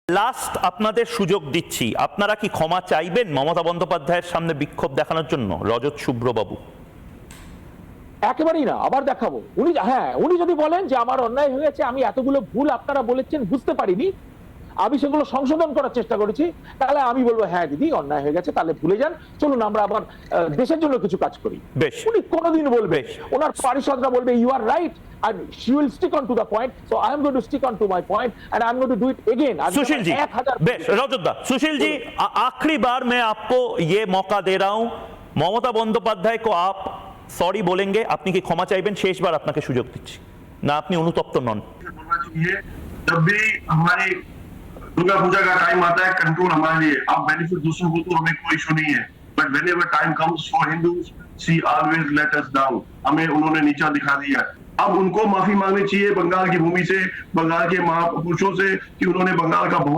Last আপনাদের সুযোগ দিচ্ছি, আপনারা কি ক্ষমা চাইবেন মমতা বন্দ্যোপাধ্যায়ের সামনে বিক্ষোভ দেখানোর জন্য? রজত শুভ্রবাবু। একেবারেই না, আবার দেখাবো। উনি যদি বলেন যে আমার অন্যায় হয়েছে, আমি এতগুলো ভুল আপনারা বলেছেন বুঝতে পারিনি, আমি সেগুলো সংশোধন করার চেষ্টা করেছি, তাহলে আমি বলবো হ্যাঁ দিদি অন্যায় হয়ে গেছে, তাহলে ভুলে যান, চলুন আমরা আবার দেশের জন্য কিছু কাজ করি। বেশ। উনি কোনোদিন বলবে, ওনার পারিষদরা বলবে you are right and she will stick on to the point, so I am going to stick on to my point and I am going to do it again. Sushil ji, बेश रजत दा, सुशील जी आखिरी बार मैं आपको ये मौका दे रहा हूं, ममता बंदोपाध्याय को आप सॉरी बोलेंगे? আপনি কি ক্ষমা চাইবেন? শেষবার আপনাকে সুযোগ দিচ্ছি, না আপনি অনুতপ্ত নন? जब भी हमारी दुर्गा पूजा का टाइम आता है, कंट्रोल हमारे लिए, आप बेनिफिट दूसरों को तो हमें कोई इशू नहीं है, but whenever time comes for Hindus, she always let us down. हमें उन्होंने नीचा दिखा दिया। अब उनको माफी मांगनी चाहिए बंगाल की भूमि से, बंगाल के महापुरुषों से, कि उन्होंने बंगाल का